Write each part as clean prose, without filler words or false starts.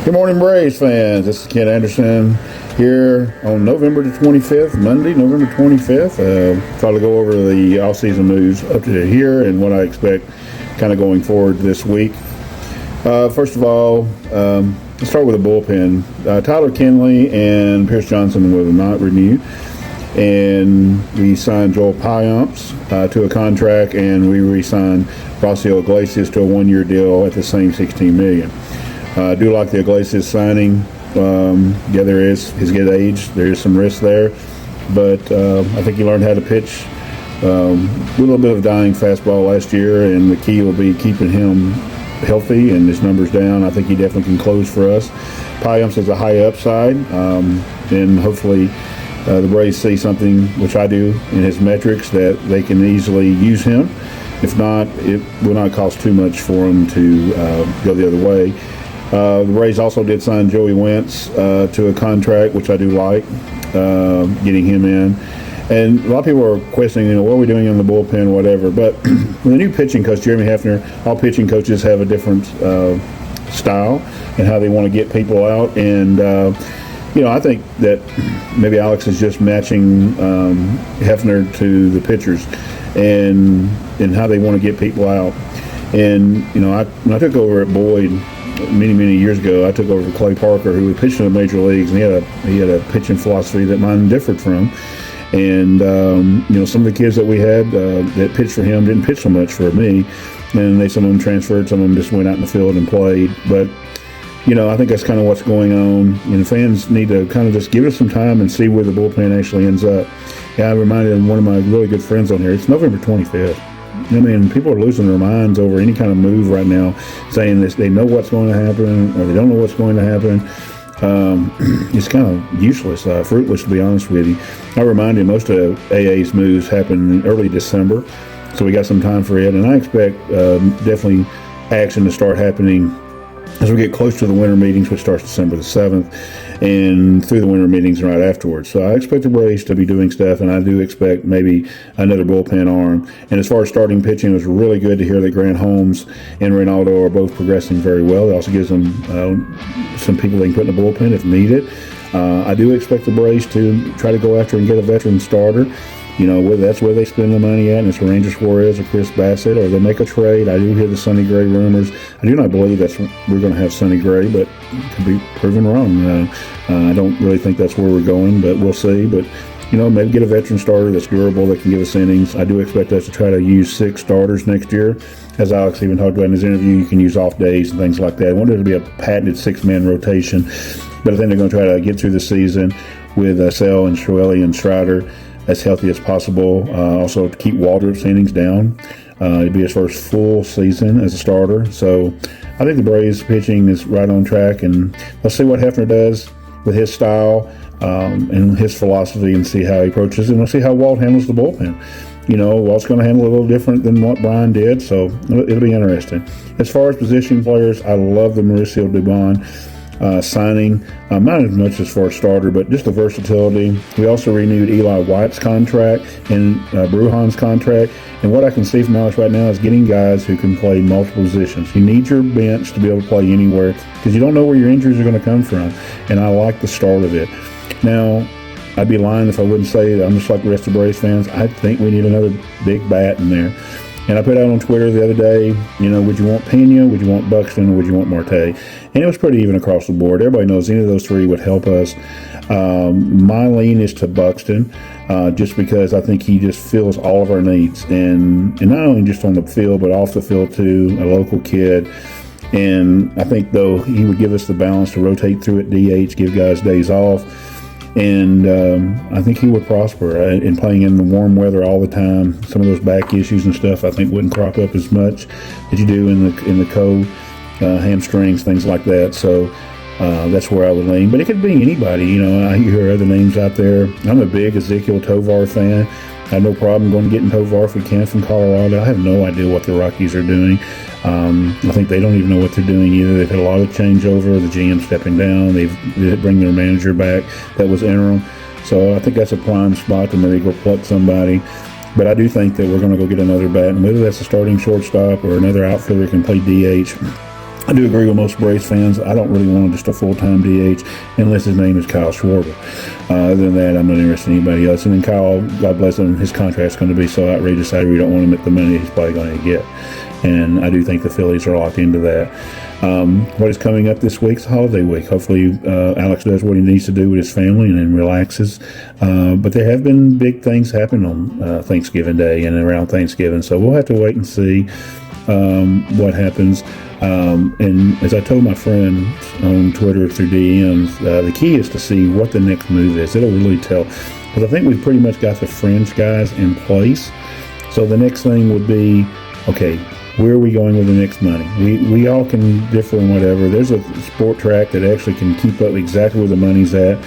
Good morning, Braves fans. This is Ken Anderson here on November the 25th, Monday, November 25th. Try to go over the offseason moves up to here and what I expect kind of going forward this week. First of all, let's start with the bullpen. Tyler Kinley and Pierce Johnson will not renew. And we signed Joel Payamps to a contract, and we re-signed Rocio Iglesias to a one-year deal at the same $16 million. I do like the Iglesias signing. Yeah, there is his good age. There is some risk there, but I think he learned how to pitch with a little bit of dying fastball last year, and the key will be keeping him healthy and his numbers down. I think he definitely can close for us. Payamps has a high upside, and hopefully the Braves see something, which I do, in his metrics that they can easily use him. If not, it will not cost too much for him to go the other way. The Rays also did sign Joey Wentz to a contract, which I do like, getting him in. And a lot of people are questioning, what are we doing in the bullpen, whatever. But with the new pitching coach, Jeremy Hefner, all pitching coaches have a different style and how they want to get people out. And, I think that maybe Alex is just matching Hefner to the pitchers and how they want to get people out. And, when I took over at Boyd many years ago, I took over for Clay Parker, who was pitching in the major leagues, and he had a pitching philosophy that mine differed from. And some of the kids that we had that pitched for him didn't pitch so much for me, and some of them transferred, some of them just went out in the field and played. But I think that's kind of what's going on. Fans need to kind of just give it some time and see where the bullpen actually ends up. Yeah, I reminded one of my really good friends on here. It's November 25th. People are losing their minds over any kind of move right now, saying this, they know what's going to happen or they don't know what's going to happen. It's kind of useless, fruitless, to be honest with you. I remind you, most of AA's moves happen in early December, so we got some time for it. And I expect definitely action to start happening as we get close to the winter meetings, which starts December the 7th, and through the winter meetings and right afterwards. So I expect the Braves to be doing stuff, and I do expect maybe another bullpen arm. And as far as starting pitching, it was really good to hear that Grant Holmes and Reynaldo are both progressing very well. It also gives them some people they can put in the bullpen if needed. I do expect the Braves to try to go after and get a veteran starter. That's where they spend the money at, and it's Ranger Suarez or Chris Bassett, or they make a trade. I do hear the Sonny Gray rumors. I do not believe we're going to have Sonny Gray, but it could be proven wrong. I don't really think that's where we're going, but we'll see. But, maybe get a veteran starter that's durable, that can give us innings. I do expect us to try to use 6 starters next year. As Alex even talked about in his interview, you can use off days and things like that. I want it to be a patented 6-man rotation, but I think they're going to try to get through the season with Sale and Schwelly and Strider as healthy as possible. Also to keep Waldrop's innings down. It'll be his first full season as a starter. So I think the Braves pitching is right on track, and let's see what Hefner does with his style and his philosophy, and see how he approaches it, and we'll see how Walt handles the bullpen. Walt's going to handle it a little different than what Brian did, so it'll be interesting. As far as position players, I love the Mauricio Dubon signing, not as much as for a starter, but just the versatility. We also renewed Eli White's contract and Brujan's contract. And what I can see from Alex right now is getting guys who can play multiple positions. You need your bench to be able to play anywhere, because you don't know where your injuries are going to come from. And I like the start of it. Now, I'd be lying if I wouldn't say that I'm just like the rest of Braves fans. I think we need another big bat in there. And I put out on Twitter the other day, would you want Pena, would you want Buxton, or would you want Marte? And it was pretty even across the board. Everybody knows any of those three would help us. My lean is to Buxton, just because I think he just fills all of our needs. And not only just on the field, but off the field too, a local kid. And I think, though, he would give us the balance to rotate through at DH, give guys days off. And I think he would prosper in playing in the warm weather all the time. Some of those back issues and stuff I think wouldn't crop up as much as you do in the cold, hamstrings, things like that. So that's where I would lean. But it could be anybody. I hear other names out there. I'm a big Ezequiel Tovar fan. I have no problem going to getting Tovar if we can from Colorado. I have no idea what the Rockies are doing. I think they don't even know what they're doing either. They've had a lot of changeover. The GM stepping down. They bring their manager back. That was interim. So I think that's a prime spot to maybe go pluck somebody. But I do think that we're going to go get another bat. And whether that's a starting shortstop or another outfielder who can play DH, I do agree with most Braves fans. I don't really want just a full-time DH unless his name is Kyle Schwarber. Other than that, I'm not interested in anybody else. And then Kyle, God bless him, his contract's going to be so outrageous. I really don't want him at the money he's probably going to get. And I do think the Phillies are locked into that. What is coming up this week's holiday week. Hopefully Alex does what he needs to do with his family and then relaxes. But there have been big things happen on Thanksgiving Day and around Thanksgiving. So we'll have to wait and see what happens. And as I told my friend on Twitter through DMs, the key is to see what the next move is. It'll really tell. Because I think we've pretty much got the fringe guys in place. So the next thing would be, okay, where are we going with the next money? We all can differ on whatever. There's a sport track that actually can keep up exactly where the money's at.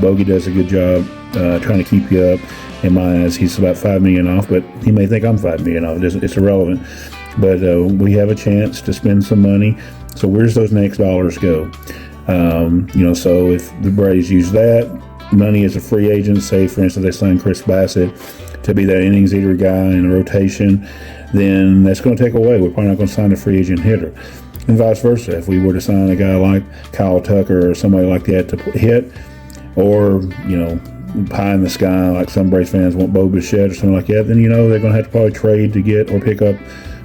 Bogey does a good job trying to keep you up. In my eyes, he's about $5 million off, but he may think I'm $5 million off. It's irrelevant. But we have a chance to spend some money. So where's those next dollars go? So if the Braves use that money as a free agent, say, for instance, they sign Chris Bassett to be that innings eater guy in the rotation, then that's going to take away. We're probably not going to sign a free agent hitter. And vice versa. If we were to sign a guy like Kyle Tucker or somebody like that to hit, or, pie in the sky, like some Braves fans want Bo Bichette or something like that, then, they're going to have to probably trade to get or pick up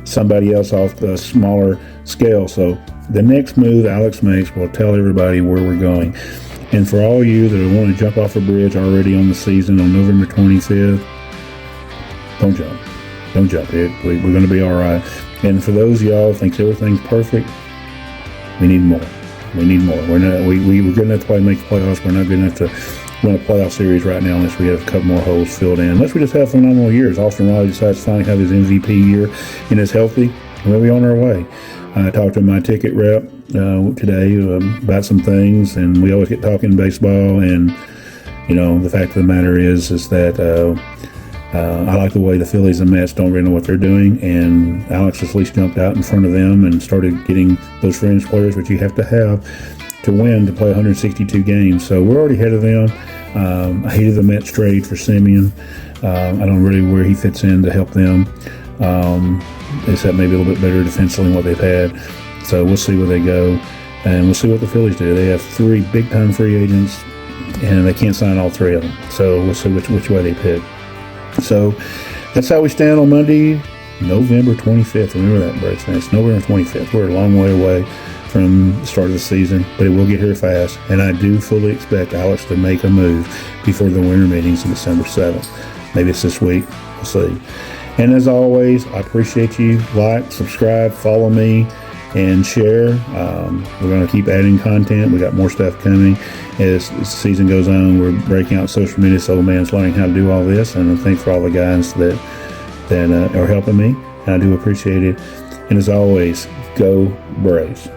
somebody else off the smaller scale. So the next move Alex makes will tell everybody where we're going. And for all you that want to jump off a bridge already on the season on November 25th, don't jump. Don't jump. We're going to be all right. And for those of y'all who think everything's perfect, we need more. We need more. We're good enough to probably make the playoffs. We're not good enough to win a playoff series right now unless we have a couple more holes filled in. Unless we just have phenomenal years. Austin Riley decides to finally have his MVP year and is healthy, we'll be on our way. I talked to my ticket rep today about some things, and we always get talking baseball. And the fact of the matter is that I like the way the Phillies and Mets don't really know what they're doing, and Alex at least jumped out in front of them and started getting those fringe players, which you have to win to play 162 games. So we're already ahead of them. I hated the Mets trade for Simeon. I don't really know where he fits in to help them, except maybe a little bit better defensively than what they've had. So we'll see where they go, and we'll see what the Phillies do. They have 3 big-time free agents, and they can't sign all 3 of them. So we'll see which way they pick. So that's how we stand on Monday, November 25th. Remember that, Braves fans. November 25th. We're a long way away from the start of the season, but it will get here fast. And I do fully expect Alex to make a move before the winter meetings on December 7th. Maybe it's this week. We'll see. And as always, I appreciate you. Like, subscribe, follow me, and share. We're going to keep adding content. We got more stuff coming as the season goes on. We're breaking out social media, so man's learning how to do all this. And I thank for all the guys that are helping me. And I do appreciate it. And as always, go Braves.